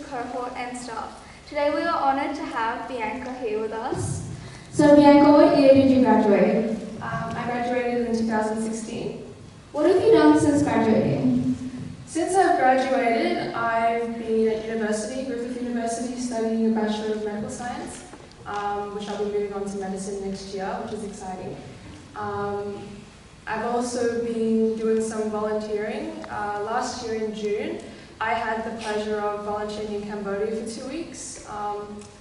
cohort and staff. Today we are honoured to have Bianca here with us. So Bianca, what year did you graduate? I graduated in 2016. What have you done since graduating? Since I've graduated, I've been at university, Griffith University, studying a Bachelor of Medical Science, which I'll be moving on to medicine next year, which is exciting. I've also been doing some volunteering. Last year in June, I had the pleasure of volunteering in Cambodia for 2 weeks.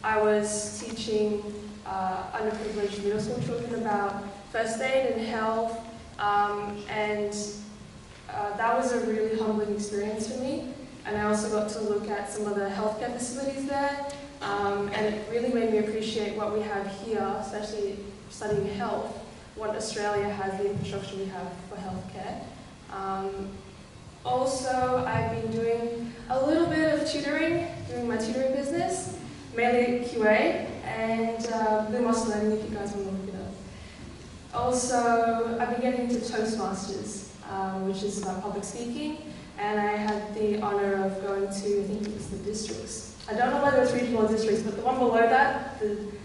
I was teaching underprivileged middle school children about first aid and health, and that was a really humbling experience for me. And I also got to look at some of the healthcare facilities there, and it really made me appreciate what we have here, especially studying health, what Australia has, the infrastructure we have for healthcare. Also, I've been doing a little bit of tutoring, doing my tutoring business, mainly at QA, and Lumos Learning if you guys want to look it up. Also, I've been getting into Toastmasters, which is about public speaking, and I had the honour of going to, I think it was the districts. I don't know whether it's regional or districts, but the one below that,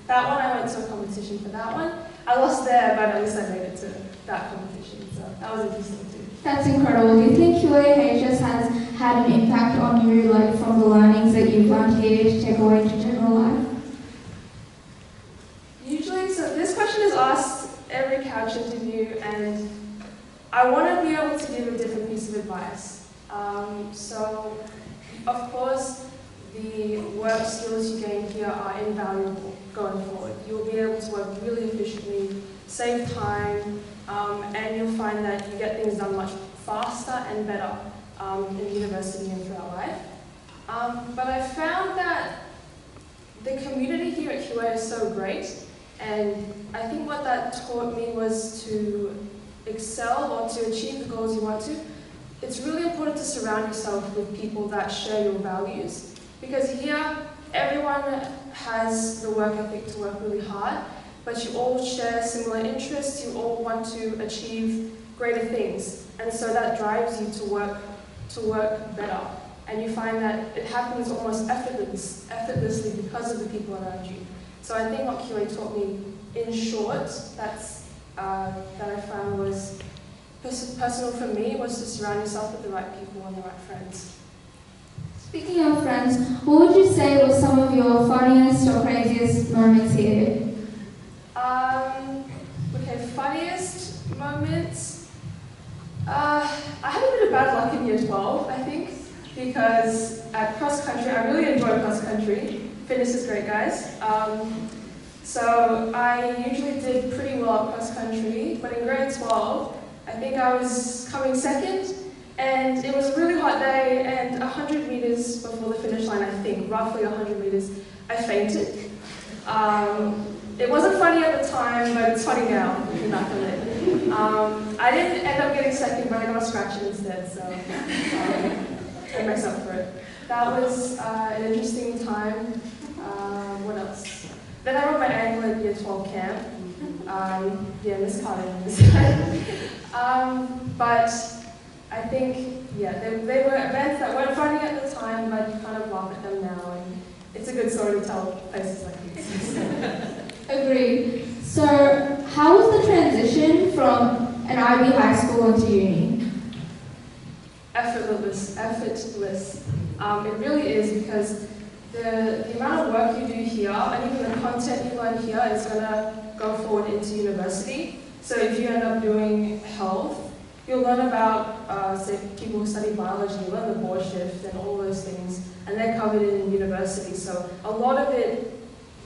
that one, I went to a competition for that one. I lost there, but at least I made it to that competition, so that was interesting too. That's incredible. Do you think QAHS has had an impact on you, like from the learnings that you've learned here to take away into general life? Usually, so this question is asked every couch interview, and I want to be able to give a different piece of advice. So, of course, the work skills you gain here are invaluable going forward. You'll be able to work really efficiently, save time, and you'll find that you get things done much faster and better in university and throughout life. But I found that the community here at QA is so great, and I think what that taught me was to excel or to achieve the goals you want to. It's really important to surround yourself with people that share your values, because here everyone has the work ethic to work really hard, but you all share similar interests, you all want to achieve greater things, and so that drives you to work better. And you find that it happens almost effortlessly because of the people around you. So I think what QA taught me, in short, that I found was personal for me, was to surround yourself with the right people and the right friends. Speaking of friends, what would you say was some of your funniest or craziest moments here? Okay, funniest moments. I had a bit of bad luck in year 12, I think, because at cross country, I really enjoyed cross country. Fitness is great, guys. So I usually did pretty well at cross country, but in grade 12, I think I was coming second, and it was a really hot day, and 100 meters before the finish line, I think, roughly 100 meters, I fainted. It wasn't funny at the time, but it's funny now, looking back on it. I didn't end up getting second, but I got a scratch instead, so I messed up for it. That was an interesting time. What else? Then I broke my ankle at year 12 camp. Yeah, Miss Carter and this guy. But I think, yeah, they were events that weren't funny at the time, but you kind of laugh at them now, and it's a good story to tell places like these. Agreed. So, how was the transition from an IB high school into uni? Effortless. It really is, because the amount of work you do here, and even the content you learn here, is going to go forward into university. So if you end up doing health, you'll learn about, say, people who study biology, you learn the board shift and all those things, and they're covered in university. So a lot of it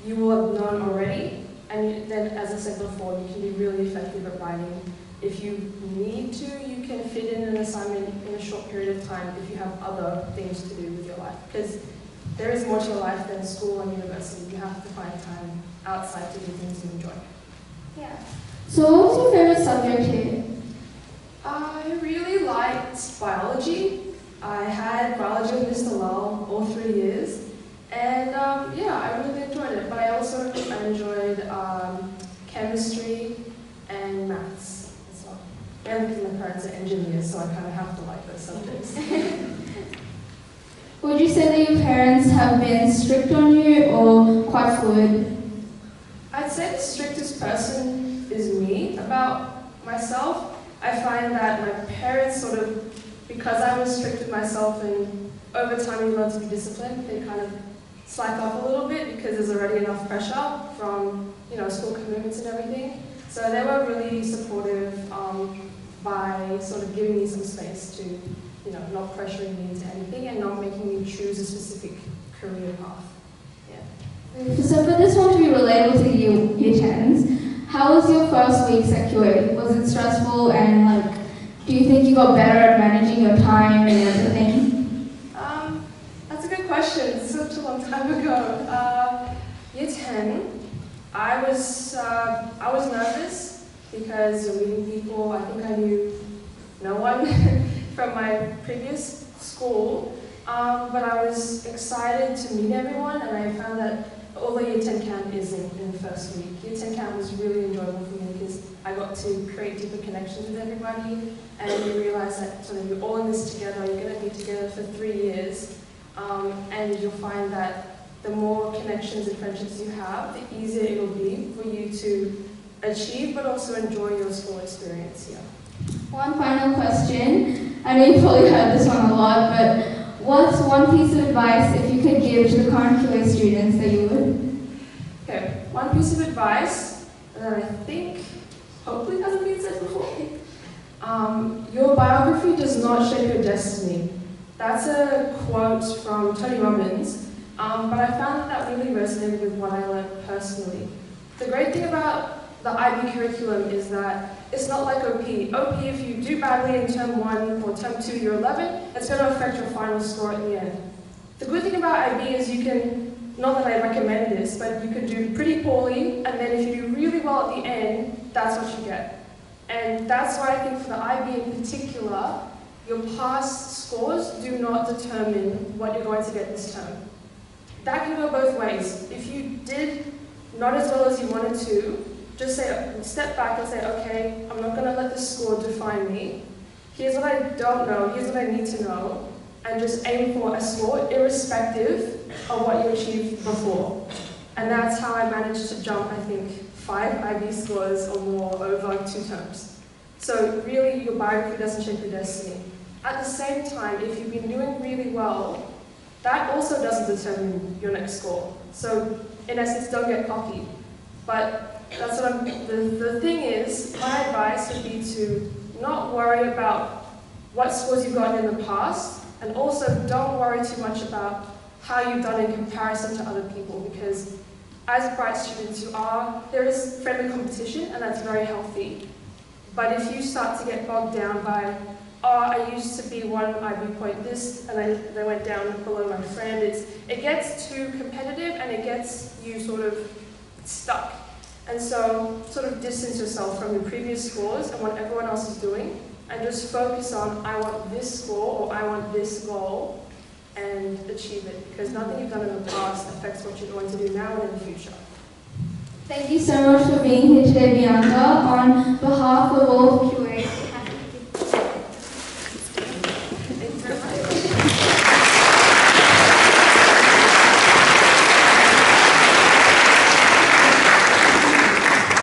you will have known already, and then, as I said before, you can be really effective at writing. If you need to, you can fit in an assignment in a short period of time if you have other things to do with your life. Because there is more to your life than school and university. You have to find time outside to do things you enjoy. Yeah. So what was your favorite subject here? I really liked biology. I had biology with Mr. Lowell all 3 years. And yeah, I really enjoyed it. But I also enjoyed chemistry and maths as well. And because my parents are engineers, so I kind of have to like those subjects. Would you say that your parents students have been strict on you or quite fluid? I'd say the strictest person is me. About myself, I find that my parents sort of, because I was strict with myself and over time you learn to be disciplined, they kind of slack off a little bit because there's already enough pressure from, school commitments and everything. So they were really supportive by sort of giving me some space to, not pressuring me into anything and not making me choose a specific career path. So for this one to be relatable to year 10s, how was your first week at QA? Was it stressful, and do you think you got better at managing your time and everything? That's a good question. It's such a long time ago. Year 10, I was nervous because you're meeting people. I think I knew no one from my previous school, but I was excited to meet everyone, and I found that although Year 10 camp isn't in the first week, Year 10 camp was really enjoyable for me because I got to create deeper connections with everybody, and you realize that sort of you're all in this together, you're going to be together for 3 years, and you'll find that the more connections and friendships you have, the easier it'll be for you to achieve but also enjoy your school experience here. One final question. I know you've probably heard this one a lot, but what's one piece of advice if you could give to the current QA students that you would? Okay, one piece of advice that I think hopefully hasn't been said before. Your biography does not shape your destiny. That's a quote from Tony Robbins, but I found that really resonated with what I learned personally. The great thing about the IB curriculum is that it's not like OP. OP, if you do badly in term 1 or term 2, year 11, it's going to affect your final score at the end. The good thing about IB is you can, not that I recommend this, but you can do pretty poorly, and then if you do really well at the end, that's what you get. And that's why I think for the IB in particular, your past scores do not determine what you're going to get this term. That can go both ways. If you did not as well as you wanted to, just step back and say, okay, I'm not going to let this score define me. Here's what I don't know, here's what I need to know, and just aim for a score irrespective of what you achieved before. And that's how I managed to jump, I think, 5 IB scores or more over 2 terms. So really, your biography doesn't shape your destiny. At the same time, if you've been doing really well, that also doesn't determine your next score. So in essence, don't get cocky. But that's what the thing is, my advice would be to not worry about what scores you've gotten in the past, and also don't worry too much about how you've done in comparison to other people, because as bright students there is friendly competition, and that's very healthy. But if you start to get bogged down by, I used to be 1 IB point this, and I went down below my friend, it gets too competitive, and it gets you sort of stuck. And so sort of distance yourself from your previous scores and what everyone else is doing, and just focus on, I want this score or I want this goal, and achieve it, because nothing you've done in the past affects what you're going to do now and in the future. Thank you so much for being here today, Bianca. On behalf of all of QA